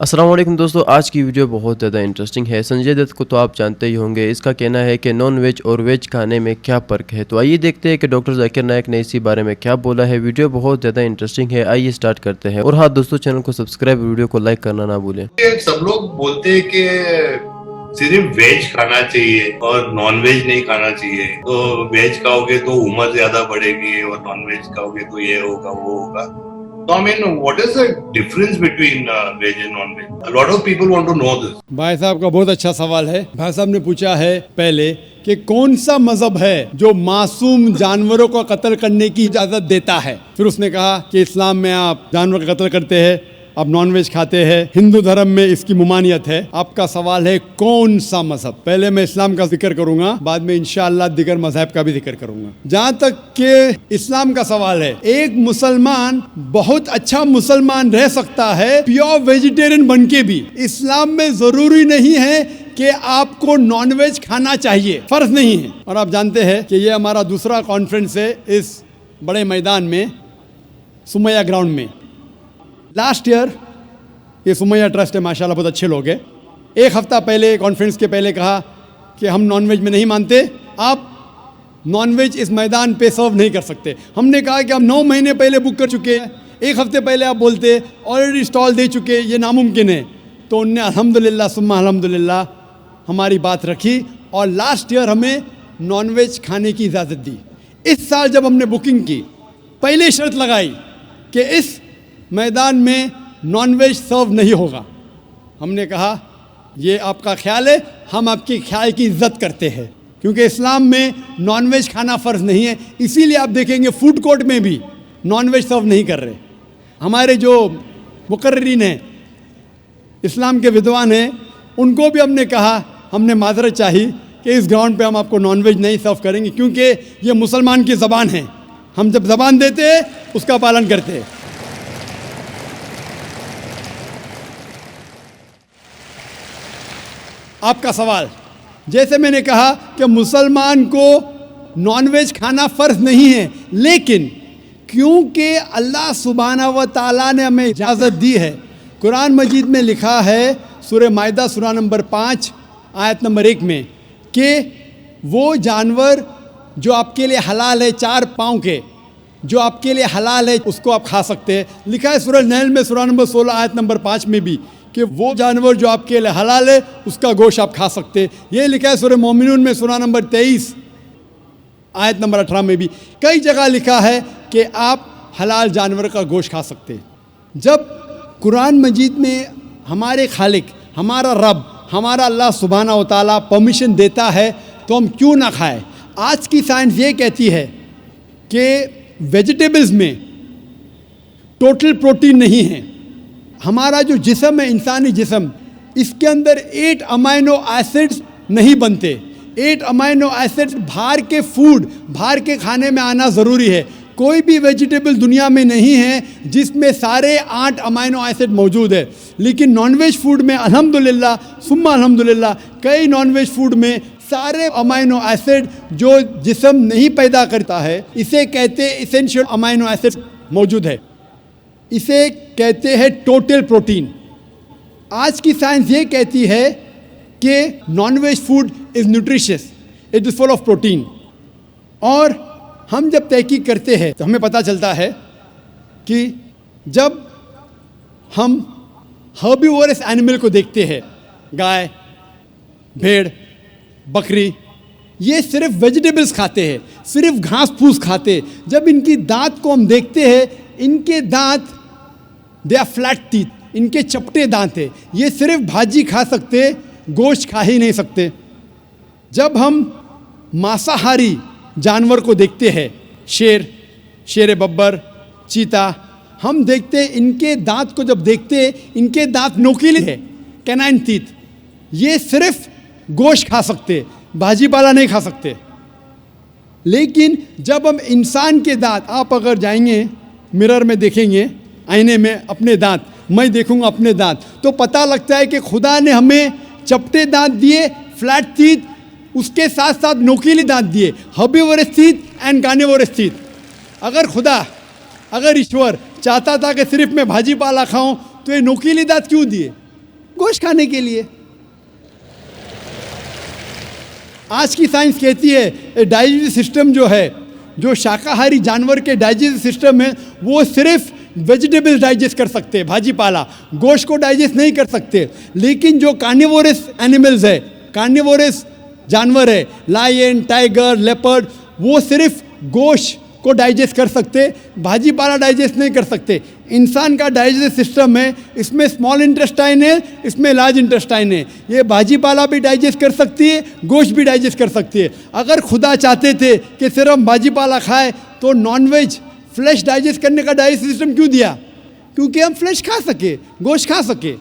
अस्सलाम वालेकुम दोस्तों, आज की वीडियो बहुत ज़्यादा इंटरेस्टिंग है। संजय दत्त को तो आप जानते ही होंगे। इसका कहना है कि नॉन वेज और वेज खाने में क्या फ़र्क है। तो आइए देखते हैं कि डॉक्टर जाकिर नायक ने इसी बारे में क्या बोला है। वीडियो बहुत ज़्यादा इंटरेस्टिंग है, आइए स्टार्ट करते हैं। और हाँ दोस्तों, चैनल को सब्सक्राइब, वीडियो को लाइक करना ना भूलें। सब लोग बोलते हैं कि सिर्फ वेज खाना चाहिए और नॉन वेज नहीं खाना चाहिए। तो वेज खाओगे तो उम्र ज्यादा बढ़ेगी और नॉन वेज खाओगे तो ये होगा वो होगा। So I mean, what is the difference between veg and non-veg? A lot of people want to know this. भाई साहब का बहुत अच्छा सवाल है। भाई साहब ने पूछा है पहले कि कौन सा मजहब है जो मासूम जानवरों को कत्ल करने की इजाजत देता है। फिर उसने कहा कि इस्लाम में आप जानवर का कत्ल करते हैं, आप नॉन वेज खाते हैं, हिंदू धर्म में इसकी मुमानियत है। आपका सवाल है कौन सा मजहब। पहले मैं इस्लाम का जिक्र करूंगा, बाद में इंशाअल्लाह दिगर मजहब का भी जिक्र करूंगा। जहाँ तक के इस्लाम का सवाल है, एक मुसलमान बहुत अच्छा मुसलमान रह सकता है प्योर वेजिटेरियन बन के भी। इस्लाम में जरूरी नहीं है कि आपको नॉनवेज खाना चाहिए, फर्ज नहीं है। और आप जानते हैं कि ये हमारा दूसरा कॉन्फ्रेंस है इस बड़े मैदान में, सुमैया ग्राउंड में। लास्ट ईयर ये सुमैया ट्रस्ट है, माशाल्लाह बहुत अच्छे लोग हैं। एक हफ्ता पहले कॉन्फ्रेंस के पहले कहा कि हम नॉनवेज में नहीं मानते, आप नॉनवेज इस मैदान पे सर्व नहीं कर सकते। हमने कहा कि हम 9 महीने पहले बुक कर चुके हैं, एक हफ्ते पहले आप बोलते ऑलरेडी स्टॉल दे चुके, ये नामुमकिन है। तो उनने अल्हम्दुलिल्लाह सुम्मा अल्हम्दुलिल्लाह हमारी बात रखी और लास्ट ईयर हमें नॉनवेज खाने की इजाज़त दी। इस साल जब हमने बुकिंग की, पहले शर्त लगाई कि इस मैदान में नॉनवेज सर्व नहीं होगा। हमने कहा ये आपका ख्याल है, हम आपके ख्याल की इज्जत करते हैं, क्योंकि इस्लाम में नॉनवेज खाना फ़र्ज नहीं है। इसीलिए आप देखेंगे फूड कोर्ट में भी नॉनवेज सर्व नहीं कर रहे। हमारे जो मुकर्रिरीन हैं, इस्लाम के विद्वान हैं, उनको भी हमने कहा, हमने माजरत चाही कि इस ग्राउंड पे हम आपको नॉनवेज नहीं सर्व करेंगे, क्योंकि ये मुसलमान की ज़बान है। हम जब ज़बान देते हैं उसका पालन करते हैं। आपका सवाल, जैसे मैंने कहा कि मुसलमान को नॉनवेज खाना फ़र्ज नहीं है, लेकिन क्योंकि अल्लाह सुब्हानहू व तआला ने हमें इजाज़त दी है। कुरान मजीद में लिखा है सूरह माइदा सूरा नंबर 5 आयत नंबर 1 में कि वो जानवर जो आपके लिए हलाल है, 4 पाँव के, जो आपके लिए हलाल है उसको आप खा सकते हैं। लिखा है सूरह नहल में सूरा नंबर 16 आयत नंबर 5 में भी कि वो जानवर जो आपके लिए हलाल है उसका गोश्त आप खा सकते हैं। ये लिखा है सूरह मोमिनून में सूरा नंबर 23 आयत नंबर 18 में भी। कई जगह लिखा है कि आप हलाल जानवर का गोश्त खा सकते हैं। जब कुरान मजीद में हमारे खालिक, हमारा रब, हमारा अल्लाह सुब्हानहू व तआला परमिशन देता है तो हम क्यों ना खाएं। आज की साइंस ये कहती है कि वेजिटेबल्स में टोटल प्रोटीन नहीं है। हमारा जो जिस्म है, इंसानी जिस्म, इसके अंदर 8 अमाइनो एसिड्स नहीं बनते। 8 अमाइनो एसिड्स बाहर के फूड, बाहर के खाने में आना ज़रूरी है। कोई भी वेजिटेबल दुनिया में नहीं है जिसमें सारे 8 अमाइनो एसिड मौजूद है। लेकिन नॉनवेज फूड में अल्हम्दुलिल्लाह सुम्मा अल्हम्दुलिल्लाह कई नॉनवेज फूड में सारे अमाइनो एसिड जो जिस्म नहीं पैदा करता है, इसे कहते हैं इसेंशियल अमाइनो एसिड मौजूद है। इसे कहते हैं टोटल प्रोटीन। आज की साइंस ये कहती है कि non veg food is nutritious, it is full of protein. और हम जब तहकीक करते हैं तो हमें पता चलता है कि जब हम हर्बीवोरस एनिमल को देखते हैं, गाय, भेड़, बकरी, ये सिर्फ वेजिटेबल्स खाते हैं, सिर्फ घास फूस खाते हैं। जब इनकी दांत को हम देखते हैं, इनके दांत दे आर फ्लैट टीथ, इनके चपटे दांत है। ये सिर्फ भाजी खा सकते, गोश्त खा ही नहीं सकते। जब हम मांसाहारी जानवर को देखते हैं, शेर बब्बर, चीता, हम देखते हैं इनके दांत को जब देखते हैं, इनके दांत नोकीले हैं, कैनाइन टीथ। ये सिर्फ गोश्त खा सकते, भाजी पाला नहीं खा सकते। लेकिन जब हम इंसान के दांत, आप अगर जाएंगे मिरर में देखेंगे, आईने में अपने दांत, मैं देखूंगा अपने दांत, तो पता लगता है कि खुदा ने हमें चपटे दांत दिए, फ्लैट टीथ, उसके साथ साथ नोकीले दांत दिए, herbivorous teeth and carnivorous teeth. अगर ईश्वर चाहता था कि सिर्फ मैं भाजी पाला खाऊं तो ये नोकीले दांत क्यों दिए? गोश्त खाने के लिए। आज की साइंस कहती है डाइजेस्टिव सिस्टम जो है, जो शाकाहारी जानवर के डाइजेस्टिव सिस्टम है, वो सिर्फ वेजिटेबल्स डाइजेस्ट कर सकते हैं, भाजी पाला, गोश्त को डाइजेस्ट नहीं कर सकते। लेकिन जो कार्निवोरस एनिमल्स है, कार्निवोरस जानवर है, लायन, टाइगर, लेपर्ड, वो सिर्फ गोश्त को डाइजेस्ट कर सकते, भाजी पाला डाइजेस्ट नहीं कर सकते। इंसान का डाइजेस्टिव सिस्टम है, इसमें स्मॉल इंटेस्टाइन है, इसमें लार्ज इंटेस्टाइन है। ये भाजी पाला भी डाइजेस्ट कर सकती है, गोश्त भी डाइजेस्ट कर सकती है। अगर खुदा चाहते थे कि सिर्फ हम भाजी पाला खाए तो नॉनवेज फ्लैश डाइजेस्ट करने का डाइजेस्टिव सिस्टम क्यों दिया? क्योंकि हम फ्लैश खा सके, गोश्त खा सके।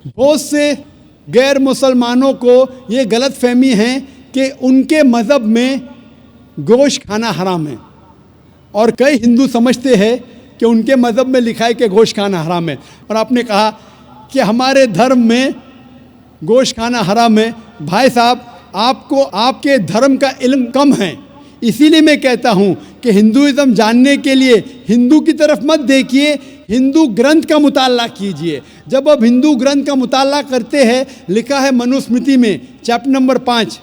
बहुत से गैर मुसलमानों को ये गलत फहमी है कि उनके मज़हब में गोश्त खाना हराम है, और कई हिंदू समझते हैं कि उनके मज़हब में लिखा है कि गोश्त खाना हराम है। और आपने कहा कि हमारे धर्म में गोश्त खाना हराम है। भाई साहब, आपको आपके धर्म का इल्म कम है, इसीलिए मैं कहता हूँ कि हिंदुइज़्म जानने के लिए हिंदू की तरफ मत देखिए, हिंदू ग्रंथ का मुताला कीजिए। जब आप हिंदू ग्रंथ का मुताला करते हैं, लिखा है मनुस्मृति में चैप्टर नंबर 5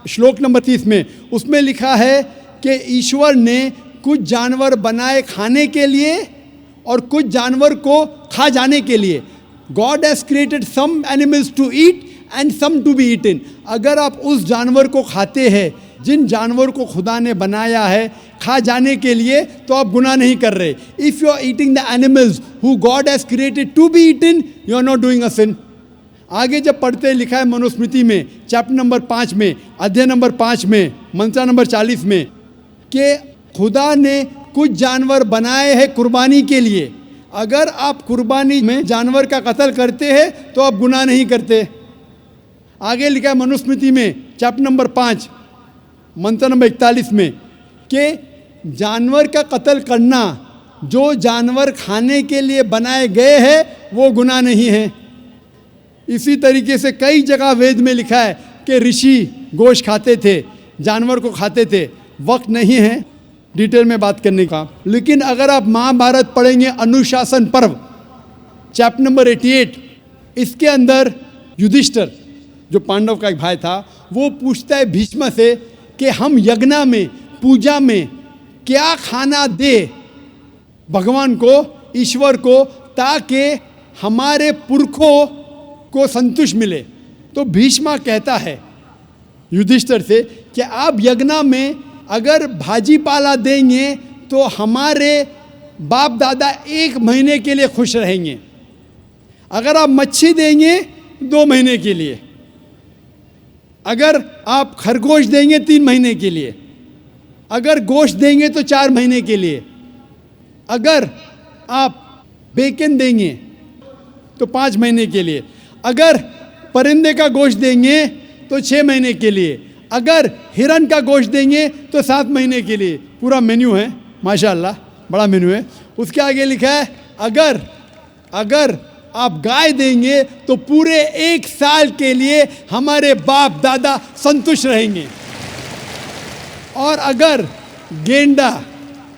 श्लोक नंबर 30 में, उसमें लिखा है कि ईश्वर ने कुछ जानवर बनाए खाने के लिए और कुछ जानवर को खा जाने के लिए। God has created some animals to eat and some to be eaten. अगर आप उस जानवर को खाते हैं जिन जानवर को खुदा ने बनाया है खा जाने के लिए, तो आप गुनाह नहीं कर रहे। If you are eating the animals who God has created to be eaten, you are not doing a sin. आगे जब पढ़ते हैं, लिखा है मनुस्मृति में चैप्टर नंबर 5 में, अध्याय नंबर 5 में, मंत्र नंबर 40 में, कि खुदा ने कुछ जानवर बनाए हैं कुर्बानी के लिए। अगर आप कुर्बानी में जानवर का कत्ल करते हैं तो आप गुनाह नहीं करते। आगे लिखा है मनुस्मृति में चैप्टर नंबर 5 मंत्र नंबर 41 में कि जानवर का कत्ल करना जो जानवर खाने के लिए बनाए गए हैं वो गुनाह नहीं है। इसी तरीके से कई जगह वेद में लिखा है कि ऋषि गोश्त खाते थे, जानवर को खाते थे। वक्त नहीं है डिटेल में बात करने का, लेकिन अगर आप महाभारत पढ़ेंगे अनुशासन पर्व चैप्टर नंबर 88, इसके अंदर युधिष्ठिर जो पांडव का एक भाई था, वो पूछता है भीष्म से कि हम यज्ञ में, पूजा में क्या खाना दे भगवान को, ईश्वर को, ताकि हमारे पुरखों को संतुष्ट मिले। तो भीष्म कहता है युधिष्ठिर से कि आप यज्ञ में अगर भाजी पाला देंगे तो हमारे बाप दादा 1 महीने के लिए खुश रहेंगे। अगर आप मच्छी देंगे 2 महीने के लिए, अगर आप खरगोश देंगे 3 महीने के लिए, अगर गोश्त देंगे तो 4 महीने के लिए, अगर आप बेकन देंगे तो 5 महीने के लिए, अगर परिंदे का गोश्त देंगे तो 6 महीने के लिए, अगर हिरन का गोश्त देंगे तो 7 महीने के लिए। पूरा मेन्यू है, माशाल्लाह बड़ा मेन्यू है। उसके आगे लिखा है अगर आप गाय देंगे तो पूरे 1 साल के लिए हमारे बाप दादा संतुष्ट रहेंगे, और अगर गेंडा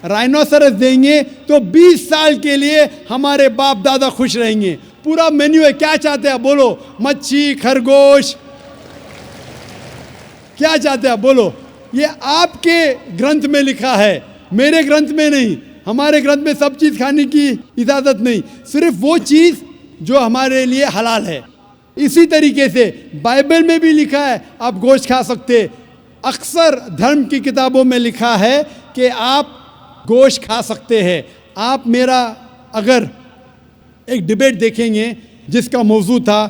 राइनोसरस देंगे तो 20 साल के लिए हमारे बाप दादा खुश रहेंगे। पूरा मेन्यू है। क्या चाहते हैं बोलो? मच्छी, खरगोश, क्या चाहते हैं बोलो? ये आपके ग्रंथ में लिखा है, मेरे ग्रंथ में नहीं। हमारे ग्रंथ में सब चीज़ खाने की इजाज़त नहीं, सिर्फ वो चीज़ जो हमारे लिए हलाल है। इसी तरीके से बाइबल में भी लिखा है आप गोश्त खा सकते। अक्सर धर्म की किताबों में लिखा है कि आप गोश्त खा सकते हैं। आप मेरा अगर एक डिबेट देखेंगे जिसका मौजू था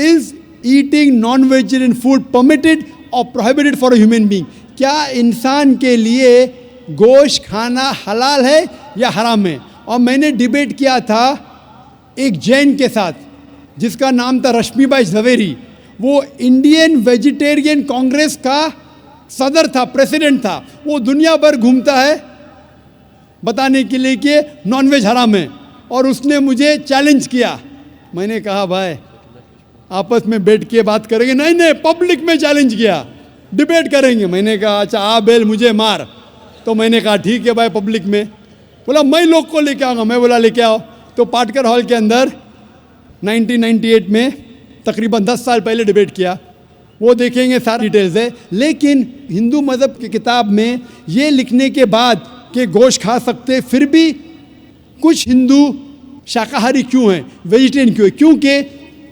is eating non vegetarian food permitted और prohibited for a human being, क्या इंसान के लिए गोश्त खाना हलाल है या हराम है? और मैंने डिबेट किया था एक जैन के साथ जिसका नाम था रश्मिबाई झवेरी। वो इंडियन वेजिटेरियन कांग्रेस का सदर था, प्रेसिडेंट था। वो दुनिया भर घूमता है बताने के लिए कि नॉनवेज हराम है, और उसने मुझे चैलेंज किया। मैंने कहा भाई आपस में बैठ के बात करेंगे। नहीं, पब्लिक में चैलेंज किया, डिबेट करेंगे। मैंने कहा अच्छा आ बेल मुझे मार। तो मैंने कहा ठीक है भाई, पब्लिक में। बोला मैं लोग को लेके आऊँगा। मैं बोला लेके आओ। तो पाटकर हॉल के अंदर 1998 में, तकरीबन 10 साल पहले डिबेट किया, वो देखेंगे, सारी डिटेल्स है। लेकिन हिंदू मज़हब की किताब में ये लिखने के बाद कि गोश्त खा सकते, फिर भी कुछ हिंदू शाकाहारी क्यों हैं, वेजिटेरियन क्यों है? क्योंकि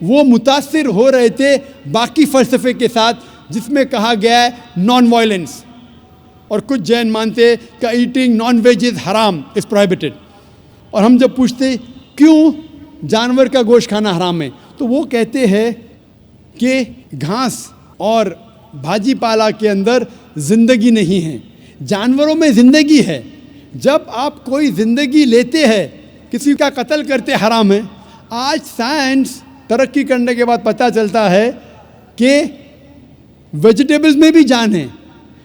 वो मुतासिर हो रहे थे बाकी फ़लसफ़े के साथ, जिसमें कहा गया है नॉन वायलेंस, और कुछ जैन मानते कि ईटिंग नॉन वेज इज़ हराम, इज़ प्रोहिबिटेड। और हम जब पूछते क्यों जानवर का गोश्त खाना हराम है, तो वो कहते हैं कि घास और भाजी पाला के अंदर ज़िंदगी नहीं है, जानवरों में ज़िंदगी है। जब आप कोई ज़िंदगी लेते हैं, किसी का कत्ल करते हराम है। आज साइंस तरक्की करने के बाद पता चलता है कि वेजिटेबल्स में भी जान है,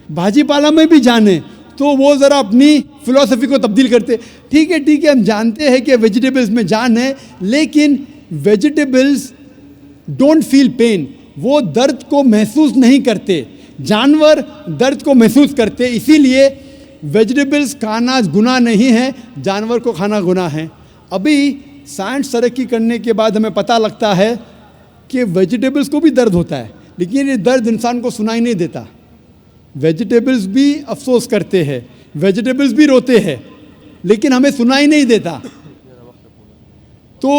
भाजी पाला में भी जान है, तो वो ज़रा अपनी फ़िलॉसफी को तब्दील करते। ठीक है, हम जानते हैं कि वेजिटेबल्स में जान है, लेकिन वेजिटेबल्स डोंट फील पेन, वो दर्द को महसूस नहीं करते, जानवर दर्द को महसूस करते। इसीलिए वेजिटेबल्स खाना गुनाह नहीं है, जानवर को खाना गुनाह है। अभी साइंस तरक्की करने के बाद हमें पता लगता है कि वेजिटेबल्स को भी दर्द होता है, लेकिन ये दर्द इंसान को सुनाई नहीं देता। वेजिटेबल्स भी अफसोस करते हैं, वेजिटेबल्स भी रोते हैं, लेकिन हमें सुनाई नहीं देता। तो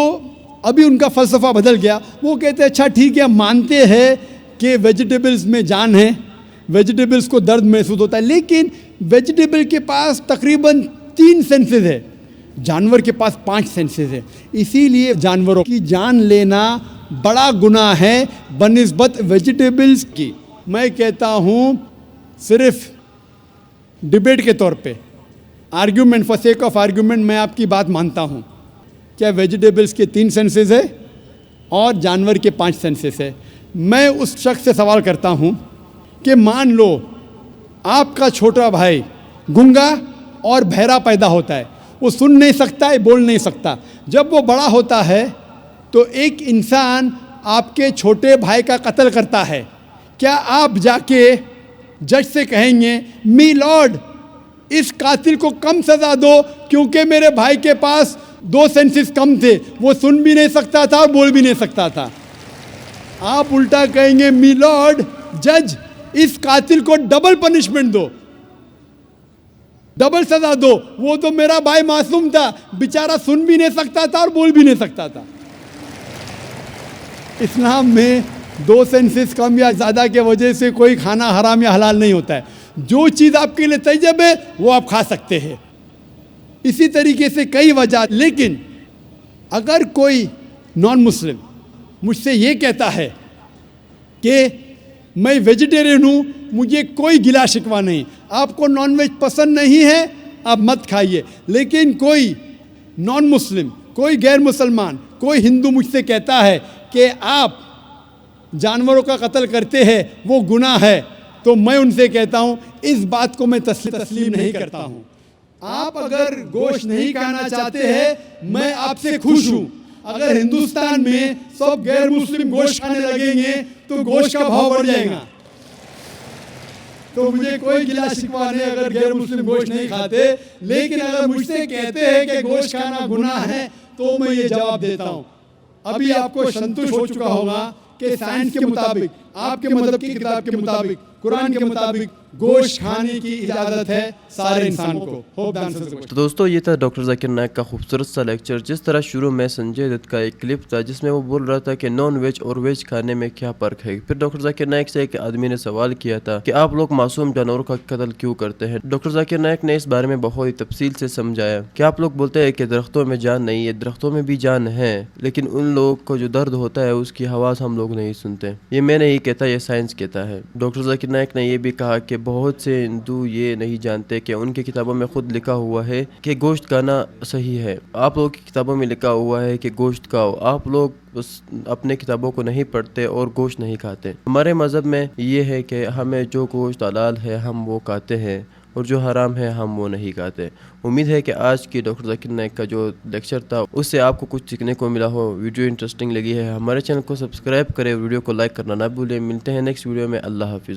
अभी उनका फ़लसफ़ा बदल गया, वो कहते हैं अच्छा ठीक है, हम मानते हैं कि वेजिटेबल्स में जान है, वेजिटेबल्स को दर्द महसूस होता है, लेकिन वेजिटेबल के पास तकरीबन 3 सेंसेस है, जानवर के पास 5 सेंसेस है। इसीलिए जानवरों की जान लेना बड़ा गुनाह है बनिस्बत वेजिटेबल्स की। मैं कहता हूँ सिर्फ डिबेट के तौर पे, argument, for sake of argument, मैं आपकी बात मानता हूँ, क्या वेजिटेबल्स के 3 सेंसेस है और जानवर के 5 सेंसेस है। मैं उस शख्स से सवाल करता हूँ कि मान लो आपका छोटा भाई गूंगा और बहरा पैदा होता है, वो सुन नहीं सकता है, बोल नहीं सकता। जब वो बड़ा होता है तो एक इंसान आपके छोटे भाई का कत्ल करता है, क्या आप जाके जज से कहेंगे मी लॉर्ड इस कातिल को कम सज़ा दो, क्योंकि मेरे भाई के पास 2 सेंसेस कम थे, वो सुन भी नहीं सकता था और बोल भी नहीं सकता था? आप उल्टा कहेंगे मी लॉर्ड जज इस कातिल को डबल पनिशमेंट दो, डबल सजा दो, वो तो मेरा भाई मासूम था, बेचारा सुन भी नहीं सकता था और बोल भी नहीं सकता था। इस्लाम में 2 सेंसेस कम या ज़्यादा के वजह से कोई खाना हराम या हलाल नहीं होता है। जो चीज़ आपके लिए तैयब है वो आप खा सकते हैं। इसी तरीके से कई वजह। लेकिन अगर कोई नॉन मुस्लिम मुझसे ये कहता है कि मैं वेजिटेरियन हूँ, मुझे कोई गिला शिकवा नहीं, आपको नॉनवेज पसंद नहीं है आप मत खाइए, लेकिन कोई नॉन मुस्लिम, कोई गैर मुसलमान, कोई हिंदू मुझसे कहता है कि आप जानवरों का कत्ल करते हैं वो गुनाह है, तो मैं उनसे कहता हूँ इस बात को मैं तस्लीम नहीं करता हूँ। आप अगर गोश्त नहीं खाना चाहते हैं मैं आपसे खुश हूँ। अगर हिंदुस्तान में सब गैर मुस्लिम गोश्त खाने लगेंगे तो गोश्त का भाव बढ़ जाएगा। तो मुझे कोई गिला शिकवा नहीं अगर गैर मुस्लिम गोश्त नहीं खाते, लेकिन अगर मुझसे कहते हैं कि गोश्त खाना गुनाह है तो मैं ये जवाब देता हूँ। अभी आपको संतुष्ट हो चुका होगा कि साइंस के मुताबिक, आपके मदद की किताब के मुताबिक, कुरान के मुताबिक गोश्त खाने की इजाज़त है सारे इंसान को। Hope the answers the question. तो दोस्तों ये था डॉक्टर जाकिर नायक का खूबसूरत सा लेक्चर। जिस तरह शुरू में संजय दत्त का एक क्लिप था जिसमें वो बोल रहा था कि नॉन वेज और वेज खाने में क्या फ़र्क है। फिर डॉक्टर जाकिर नायक से एक आदमी ने सवाल किया था कि आप लोग मासूम जानवरों का कत्ल क्यों करते हैं। डॉक्टर जाकिर नायक ने इस बारे में बहुत ही तफसील से समझाया कि आप लोग बोलते हैं कि दरख्तों में जान नहीं है, दरख्तों में भी जान है, लेकिन उन लोगों को जो दर्द होता है उसकी आवाज़ हम लोग नहीं सुनते। ये मैं नहीं कहता, ये साइंस कहता है। डॉक्टर जाकिर नायक ने यह भी कहा कि बहुत से हिंदू ये नहीं जानते कि उनकी किताबों में खुद लिखा हुआ है कि गोश्त खाना सही है। आप लोगों की किताबों में लिखा हुआ है कि गोश्त खाओ, आप लोग बस अपने किताबों को नहीं पढ़ते और गोश्त नहीं खाते। हमारे मज़हब में ये है कि हमें जो गोश्त हलाल है हम वो खाते हैं और जो हराम है हम वो नहीं खाते। उम्मीद है कि आज की डॉक्टर जाकिर नायक का जो लेक्चर था उससे आपको कुछ सीखने को मिला हो, वीडियो इंटरेस्टिंग लगी है। हमारे चैनल को सब्सक्राइब करें, वीडियो को लाइक करना ना भूलें। मिलते हैं नेक्स्ट वीडियो में। अल्लाह हाफिज़।